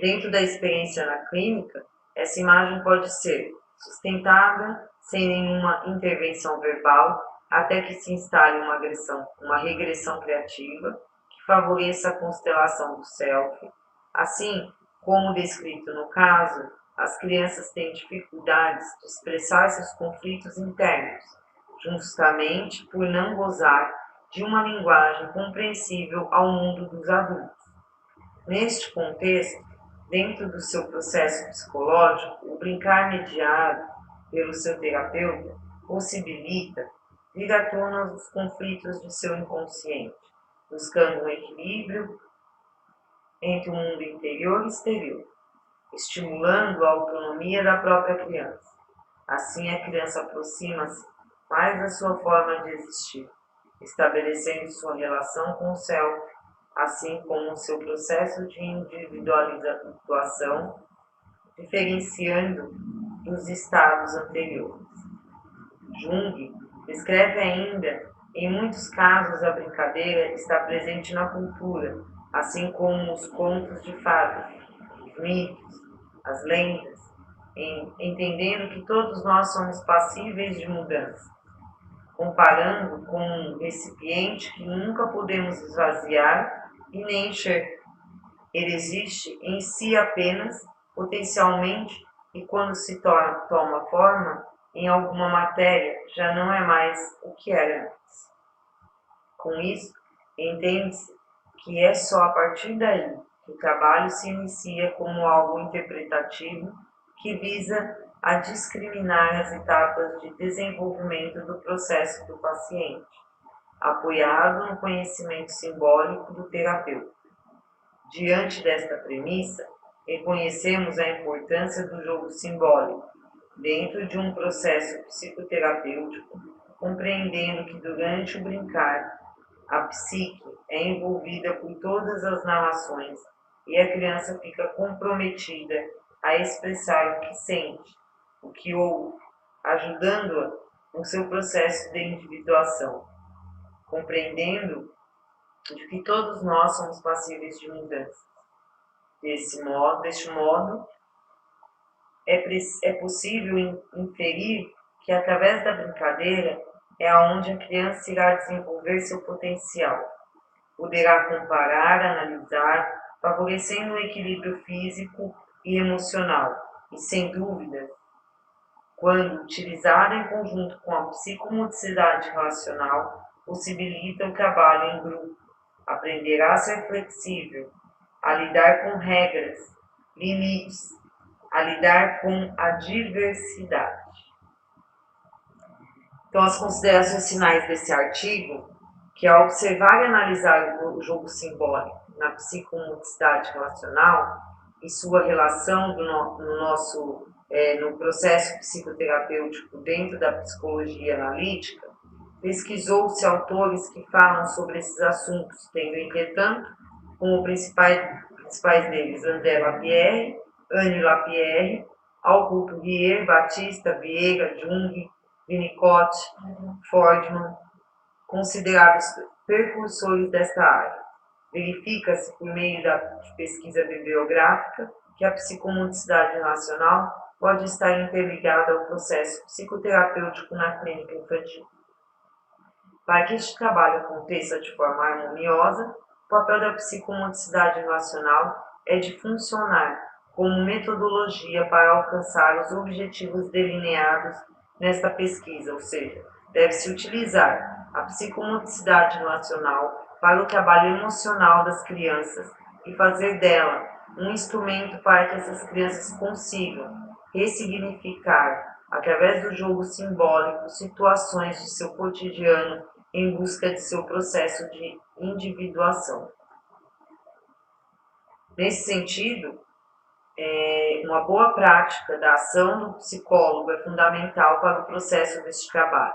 Speaker 1: dentro da experiência na clínica, essa imagem pode ser sustentada sem nenhuma intervenção verbal até que se instale uma regressão criativa que favoreça a constelação do self. Assim como descrito no caso, as crianças têm dificuldades de expressar seus conflitos internos, justamente por não gozar de uma linguagem compreensível ao mundo dos adultos. Neste contexto, Dentro do seu processo psicológico, o brincar mediado pelo seu terapeuta possibilita vir à tona os conflitos de seu inconsciente, buscando um equilíbrio entre o mundo interior e exterior, estimulando a autonomia da própria criança. Assim, a criança aproxima-se mais da sua forma de existir, estabelecendo sua relação com o self, assim como o seu processo de individualização, diferenciando dos estados anteriores. Jung descreve ainda, em muitos casos a brincadeira está presente na cultura, assim como os contos de fadas, os mitos, as lendas, entendendo que todos nós somos passíveis de mudança, comparando com um recipiente que nunca podemos esvaziar e nem encher. Ele existe em si apenas, potencialmente, e quando se toma forma em alguma matéria, já não é mais o que era antes. Com isso, entende-se que é só a partir daí que o trabalho se inicia como algo interpretativo que visa a discriminar as etapas de desenvolvimento do processo do paciente, apoiado no conhecimento simbólico do terapeuta. Diante desta premissa, reconhecemos a importância do jogo simbólico dentro de um processo psicoterapêutico, compreendendo que durante o brincar, a psique é envolvida por todas as narrações e a criança fica comprometida a expressar o que sente, o que ouve, ajudando-a no seu processo de individuação, compreendendo de que todos nós somos passíveis de mudança. Deste modo, é possível inferir que através da brincadeira é aonde a criança irá desenvolver seu potencial. Poderá comparar, analisar, favorecendo o equilíbrio físico e emocional. E, sem dúvida, quando utilizada em conjunto com a psicomotricidade relacional, possibilita o trabalho em grupo, aprenderá a ser flexível, a lidar com regras, limites, a lidar com a diversidade. Então, as considerações finais desse artigo, que ao observar e analisar o jogo simbólico na psicomotricidade relacional e sua relação no processo psicoterapêutico dentro da psicologia analítica, pesquisou-se autores que falam sobre esses assuntos, tendo, entretanto, como principais deles André Lapierre, Anne Lapierre, Augusto Rier, Batista, Vieira, Jung, Winnicott, Fordman, considerados precursores desta área. Verifica-se, por meio da pesquisa bibliográfica, que a psicomotricidade relacional pode estar interligada ao processo psicoterapêutico na clínica infantil. Para que este trabalho aconteça de forma harmoniosa, o papel da psicomotricidade relacional é de funcionar como metodologia para alcançar os objetivos delineados nesta pesquisa, ou seja, deve-se utilizar a psicomotricidade relacional para o trabalho emocional das crianças e fazer dela um instrumento para que essas crianças consigam ressignificar, através do jogo simbólico, situações de seu cotidiano em busca de seu processo de individuação. Nesse sentido, uma boa prática da ação do psicólogo é fundamental para o processo deste trabalho.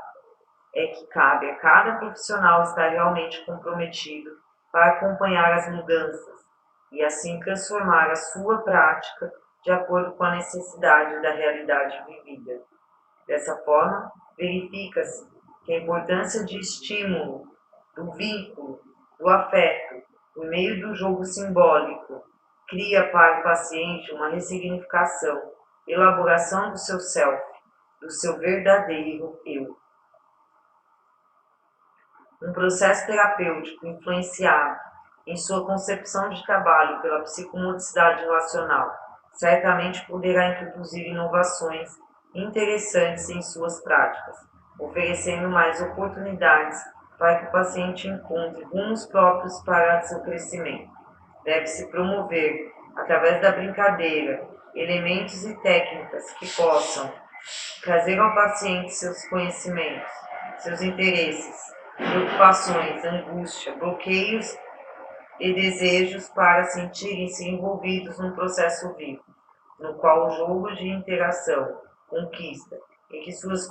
Speaker 1: É que cabe a cada profissional estar realmente comprometido para acompanhar as mudanças e assim transformar a sua prática de acordo com a necessidade da realidade vivida. Dessa forma, verifica-se que a importância de estímulo, do vínculo, do afeto, por meio do jogo simbólico, cria para o paciente uma ressignificação, elaboração do seu self, do seu verdadeiro eu. Um processo terapêutico influenciado em sua concepção de trabalho pela psicomotricidade relacional certamente poderá introduzir inovações interessantes em suas práticas, oferecendo mais oportunidades para que o paciente encontre rumos próprios para seu crescimento. Deve-se promover através da brincadeira, elementos e técnicas que possam trazer ao paciente seus conhecimentos, seus interesses, preocupações, angústia, bloqueios e desejos para sentirem-se envolvidos num processo vivo, no qual o jogo de interação conquista e que suas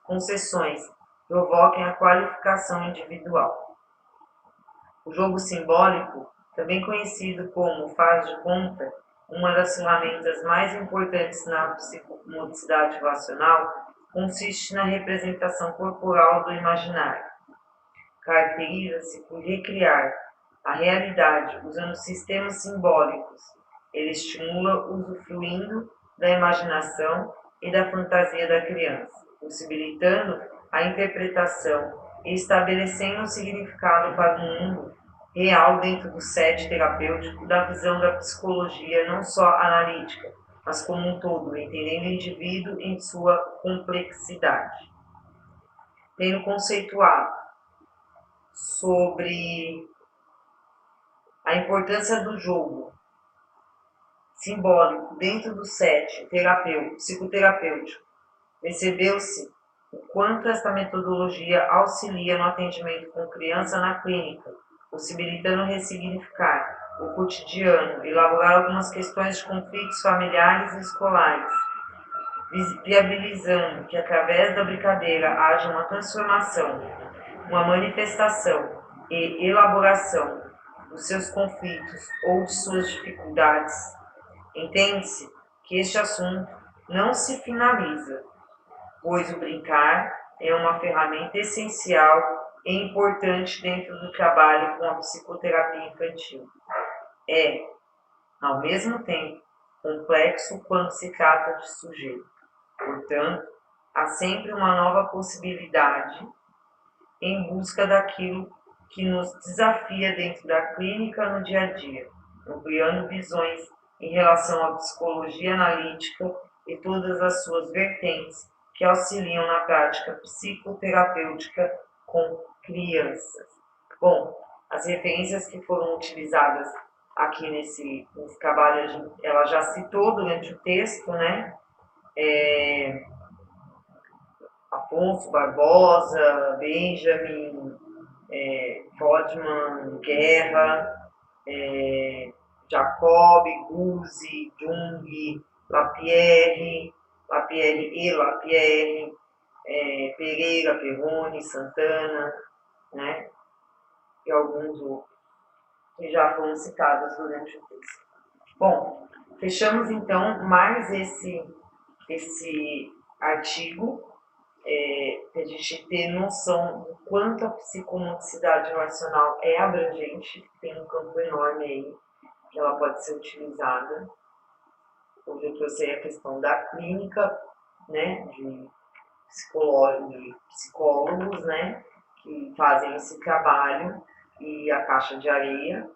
Speaker 1: concessões provoquem a qualificação individual. O jogo simbólico, também conhecido como faz de conta, uma das ferramentas mais importantes na psicomotricidade relacional, consiste na representação corporal do imaginário. Caracteriza-se por recriar a realidade usando sistemas simbólicos. Ele estimula usufruindo da imaginação e da fantasia da criança, possibilitando a interpretação e estabelecendo um significado para o mundo real dentro do set terapêutico da visão da psicologia não só analítica, mas como um todo, entendendo o indivíduo em sua complexidade. Tendo conceituado sobre a importância do jogo simbólico dentro do set psicoterapêutico, percebeu-se o quanto esta metodologia auxilia no atendimento com criança na clínica, possibilitando ressignificar o cotidiano, elaborar algumas questões de conflitos familiares e escolares, viabilizando que através da brincadeira haja uma transformação, uma manifestação e elaboração dos seus conflitos ou de suas dificuldades. Entende-se que este assunto não se finaliza, pois o brincar é uma ferramenta essencial e importante dentro do trabalho com a psicoterapia infantil. É, ao mesmo tempo, complexo quando se trata de sujeito. Portanto, há sempre uma nova possibilidade em busca daquilo que nos desafia dentro da clínica no dia a dia, ampliando visões em relação à psicologia analítica e todas as suas vertentes que auxiliam na prática psicoterapêutica com crianças. Bom, as referências que foram utilizadas aqui nesse trabalho, ela já citou durante o texto, né? Afonso Barbosa, Benjamin, Rodman, Guerra, Jacob, Guzzi, Jung, Lapierre, Pereira, Perrone, Santana, né? E alguns outros que já foram citados durante o texto. Bom, fechamos então mais esse artigo, para a gente ter noção do quanto a psicomotricidade relacional é abrangente, tem um campo enorme aí que ela pode ser utilizada. Hoje eu trouxe a questão da clínica, né, de psicólogos, né, que fazem esse trabalho, e a caixa de areia,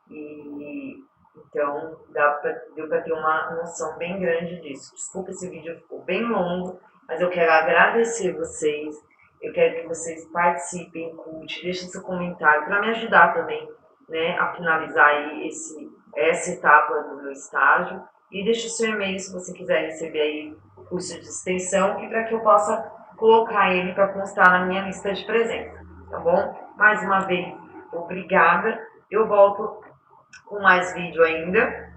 Speaker 1: e então deu para ter uma noção bem grande disso. Desculpa, esse vídeo ficou bem longo, mas eu quero agradecer vocês, eu quero que vocês participem, curtem, deixem seu comentário para me ajudar também, né, a finalizar aí essa etapa do meu estágio, e deixe seu e-mail se você quiser receber aí o curso de extensão, e para que eu possa colocar ele para constar na minha lista de presentes, tá bom? Mais uma vez, obrigada. Eu volto com mais vídeo ainda,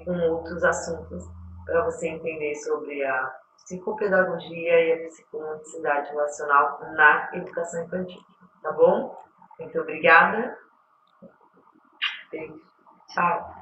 Speaker 1: com outros assuntos, para você entender sobre a psicopedagogia e a psicomotricidade relacional na educação infantil, tá bom? Muito obrigada. Beijo. Tchau.